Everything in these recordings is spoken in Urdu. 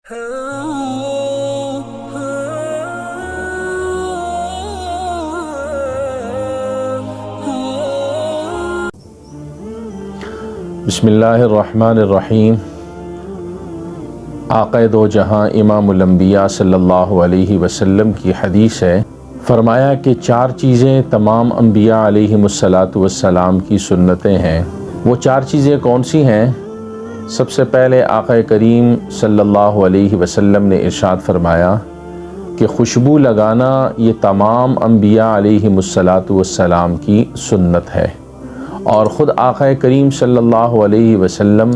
بسم اللہ الرحمن الرحیم۔ آقا دو جہاں امام الانبیاء صلی اللہ علیہ وسلم کی حدیث ہے، فرمایا کہ 4 چیزیں تمام انبیاء علیہم السلام کی سنتیں ہیں۔ وہ 4 چیزیں کون سی ہیں؟ سب سے پہلے آقا کریم صلی اللہ علیہ وسلم نے ارشاد فرمایا کہ خوشبو لگانا یہ تمام انبیاء علیہم السلام کی سنت ہے، اور خود آقا کریم صلی اللہ علیہ وسلم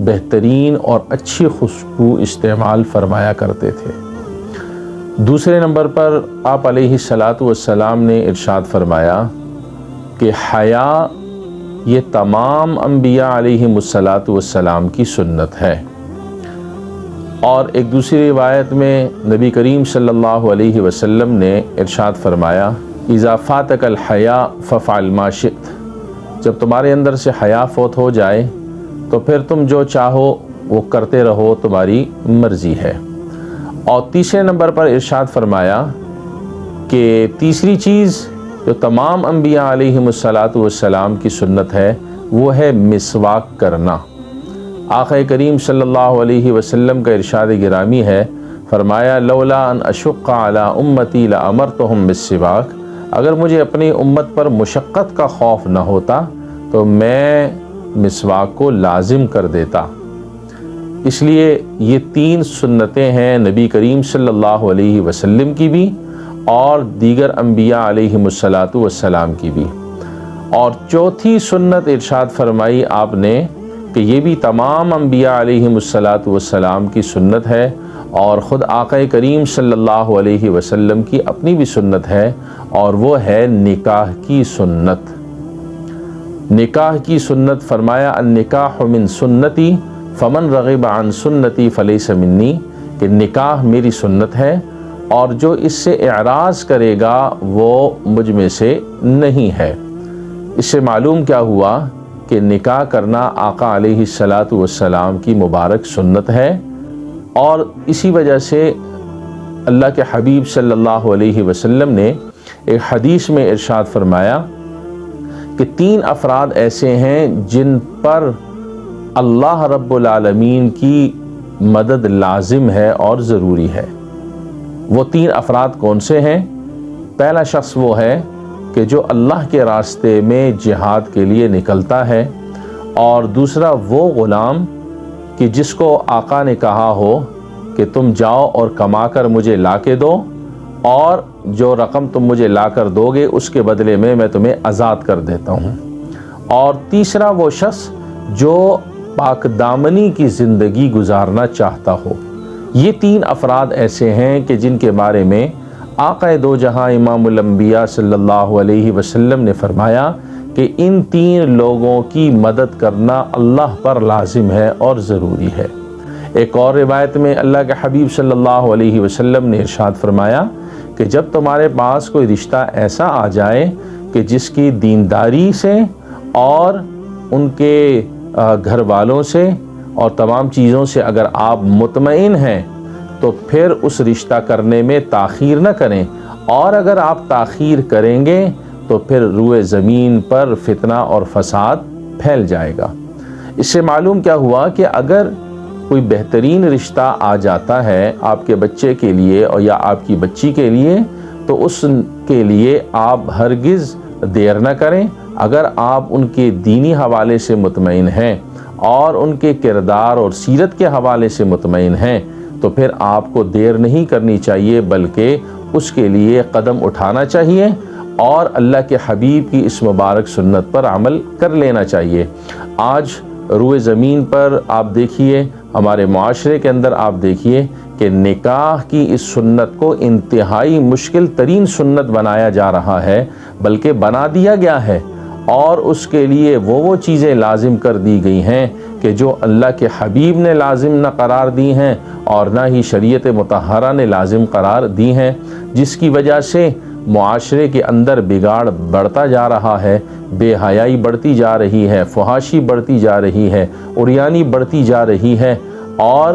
بہترین اور اچھی خوشبو استعمال فرمایا کرتے تھے۔ دوسرے نمبر پر آپ علیہ السلام نے ارشاد فرمایا کہ حیا یہ تمام انبیاء علیہم السلام کی سنت ہے، اور ایک دوسری روایت میں نبی کریم صلی اللہ علیہ وسلم نے ارشاد فرمایا اذا فاتک الحیا ففعل ما شئت، جب تمہارے اندر سے حیا فوت ہو جائے تو پھر تم جو چاہو وہ کرتے رہو، تمہاری مرضی ہے۔ اور تیسرے نمبر پر ارشاد فرمایا کہ تیسری چیز جو تمام انبیاء علیہم السلام کی سنت ہے وہ ہے مسواک کرنا۔ آقا کریم صلی اللہ علیہ وسلم کا ارشاد گرامی ہے، فرمایا لولا ان اشق علی امتی لامرتہم بالسواک، اگر مجھے اپنی امت پر مشقت کا خوف نہ ہوتا تو میں مسواک کو لازم کر دیتا۔ اس لیے یہ 3 سنتیں ہیں نبی کریم صلی اللہ علیہ وسلم کی بھی اور دیگر انبیاء علیہم السلام کی بھی۔ اور چوتھی سنت ارشاد فرمائی آپ نے کہ یہ بھی تمام انبیاء علیہم السلام کی سنت ہے، اور خود آقا کریم صلی اللہ علیہ وسلم کی اپنی بھی سنت ہے، اور وہ ہے نکاح کی سنت۔ نکاح کی سنت فرمایا النکاح من سنتی فمن رغب عن سنتی فلیس منی، کہ نکاح میری سنت ہے اور جو اس سے اعراض کرے گا وہ مجھ میں سے نہیں ہے۔ اس سے معلوم کیا ہوا کہ نکاح کرنا آقا علیہ السلام کی مبارک سنت ہے، اور اسی وجہ سے اللہ کے حبیب صلی اللہ علیہ وسلم نے ایک حدیث میں ارشاد فرمایا کہ 3 افراد ایسے ہیں جن پر اللہ رب العالمین کی مدد لازم ہے اور ضروری ہے۔ وہ 3 افراد کون سے ہیں؟ پہلا شخص وہ ہے کہ جو اللہ کے راستے میں جہاد کے لیے نکلتا ہے، اور دوسرا وہ غلام کہ جس کو آقا نے کہا ہو کہ تم جاؤ اور کما کر مجھے لا کے دو، اور جو رقم تم مجھے لا کر دو گے اس کے بدلے میں تمہیں آزاد کر دیتا ہوں۔ اور تیسرا وہ شخص جو پاک دامنی کی زندگی گزارنا چاہتا ہو۔ یہ 3 افراد ایسے ہیں کہ جن کے بارے میں آقا دو جہاں امام الانبیاء صلی اللہ علیہ وسلم نے فرمایا کہ ان 3 لوگوں کی مدد کرنا اللہ پر لازم ہے اور ضروری ہے۔ ایک اور روایت میں اللہ کے حبیب صلی اللہ علیہ وسلم نے ارشاد فرمایا کہ جب تمہارے پاس کوئی رشتہ ایسا آ جائے کہ جس کی دینداری سے اور ان کے گھر والوں سے اور تمام چیزوں سے اگر آپ مطمئن ہیں تو پھر اس رشتہ کرنے میں تاخیر نہ کریں، اور اگر آپ تاخیر کریں گے تو پھر روئے زمین پر فتنہ اور فساد پھیل جائے گا۔ اس سے معلوم کیا ہوا کہ اگر کوئی بہترین رشتہ آ جاتا ہے آپ کے بچے کے لیے اور یا آپ کی بچی کے لیے، تو اس کے لیے آپ ہرگز دیر نہ کریں۔ اگر آپ ان کے دینی حوالے سے مطمئن ہیں اور ان کے کردار اور سیرت کے حوالے سے مطمئن ہیں تو پھر آپ کو دیر نہیں کرنی چاہیے، بلکہ اس کے لیے قدم اٹھانا چاہیے اور اللہ کے حبیب کی اس مبارک سنت پر عمل کر لینا چاہیے۔ آج روئے زمین پر آپ دیکھیے، ہمارے معاشرے کے اندر آپ دیکھیے کہ نکاح کی اس سنت کو انتہائی مشکل ترین سنت بنایا جا رہا ہے، بلکہ بنا دیا گیا ہے، اور اس کے لیے وہ چیزیں لازم کر دی گئی ہیں کہ جو اللہ کے حبیب نے لازم نہ قرار دی ہیں اور نہ ہی شریعت مطہرہ نے لازم قرار دی ہیں، جس کی وجہ سے معاشرے کے اندر بگاڑ بڑھتا جا رہا ہے، بے حیائی بڑھتی جا رہی ہے، فحاشی بڑھتی جا رہی ہے، عریانی بڑھتی جا رہی ہے، اور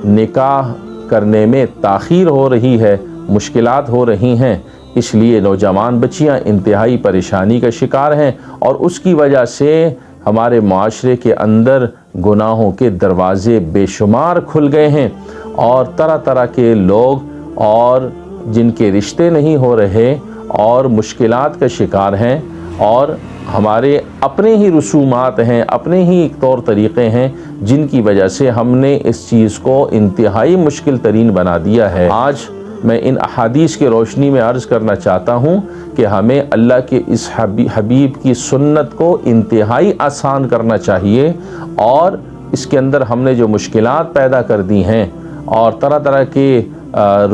نکاح کرنے میں تاخیر ہو رہی ہے، مشکلات ہو رہی ہیں، اس لیے نوجوان بچیاں انتہائی پریشانی کا شکار ہیں، اور اس کی وجہ سے ہمارے معاشرے کے اندر گناہوں کے دروازے بے شمار کھل گئے ہیں، اور طرح طرح کے لوگ اور جن کے رشتے نہیں ہو رہے اور مشکلات کا شکار ہیں، اور ہمارے اپنے ہی رسومات ہیں، اپنے ہی طور طریقے ہیں جن کی وجہ سے ہم نے اس چیز کو انتہائی مشکل ترین بنا دیا ہے۔ آج میں ان احادیث کی روشنی میں عرض کرنا چاہتا ہوں کہ ہمیں اللہ کے اس حبیب کی سنت کو انتہائی آسان کرنا چاہیے، اور اس کے اندر ہم نے جو مشکلات پیدا کر دی ہیں اور طرح طرح کے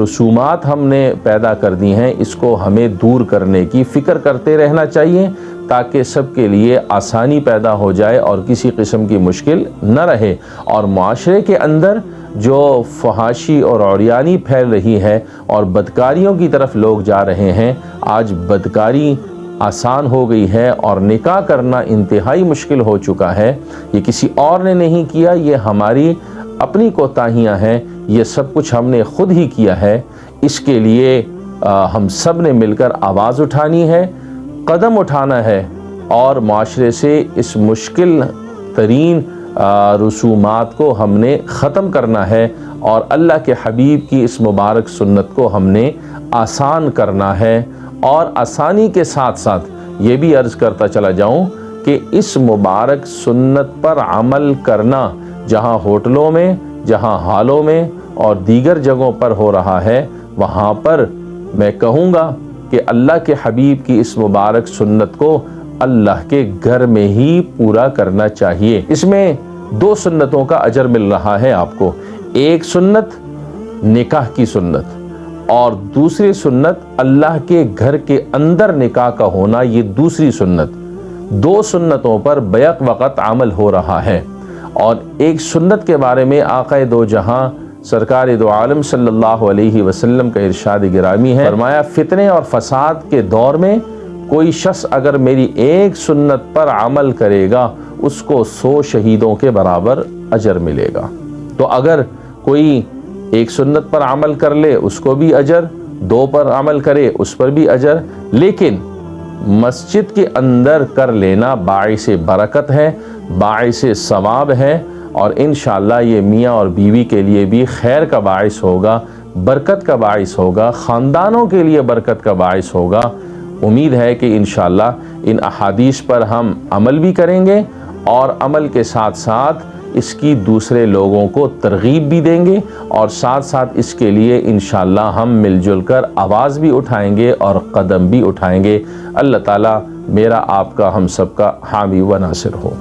رسومات ہم نے پیدا کر دی ہیں، اس کو ہمیں دور کرنے کی فکر کرتے رہنا چاہیے تاکہ سب کے لیے آسانی پیدا ہو جائے اور کسی قسم کی مشکل نہ رہے۔ اور معاشرے کے اندر جو فحاشی اور عریانی پھیل رہی ہے اور بدکاریوں کی طرف لوگ جا رہے ہیں، آج بدکاری آسان ہو گئی ہے اور نکاح کرنا انتہائی مشکل ہو چکا ہے۔ یہ کسی اور نے نہیں کیا، یہ ہماری اپنی کوتاہیاں ہیں، یہ سب کچھ ہم نے خود ہی کیا ہے۔ اس کے لیے ہم سب نے مل کر آواز اٹھانی ہے، قدم اٹھانا ہے، اور معاشرے سے اس مشکل ترین رسومات کو ہم نے ختم کرنا ہے، اور اللہ کے حبیب کی اس مبارک سنت کو ہم نے آسان کرنا ہے۔ اور آسانی کے ساتھ ساتھ یہ بھی عرض کرتا چلا جاؤں کہ اس مبارک سنت پر عمل کرنا جہاں ہوٹلوں میں، جہاں ہالوں میں اور دیگر جگہوں پر ہو رہا ہے، وہاں پر میں کہوں گا کہ اللہ کے حبیب کی اس مبارک سنت کو اللہ کے گھر میں ہی پورا کرنا چاہیے۔ اس میں 2 سنتوں کا اجر مل رہا ہے آپ کو، ایک سنت نکاح کی سنت اور دوسری سنت اللہ کے گھر کے اندر نکاح کا ہونا، یہ دوسری سنت۔ 2 سنتوں پر بیک وقت عمل ہو رہا ہے۔ اور ایک سنت کے بارے میں آقا دو جہاں سرکار دو عالم صلی اللہ علیہ وسلم کا ارشاد گرامی ہے، فرمایا فتنے اور فساد کے دور میں کوئی شخص اگر میری ایک سنت پر عمل کرے گا اس کو 100 شہیدوں کے برابر اجر ملے گا۔ تو اگر کوئی ایک سنت پر عمل کر لے اس کو بھی اجر، 2 پر عمل کرے اس پر بھی اجر، لیکن مسجد کے اندر کر لینا باعث برکت ہے، باعث ثواب ہے، اور انشاءاللہ یہ میاں اور بیوی کے لیے بھی خیر کا باعث ہوگا، برکت کا باعث ہوگا، خاندانوں کے لیے برکت کا باعث ہوگا۔ امید ہے کہ انشاءاللہ ان احادیث پر ہم عمل بھی کریں گے، اور عمل کے ساتھ ساتھ اس کی دوسرے لوگوں کو ترغیب بھی دیں گے، اور ساتھ ساتھ اس کے لیے انشاءاللہ ہم مل جل کر آواز بھی اٹھائیں گے اور قدم بھی اٹھائیں گے۔ اللہ تعالیٰ میرا آپ کا ہم سب کا حامی و ناصر ہو۔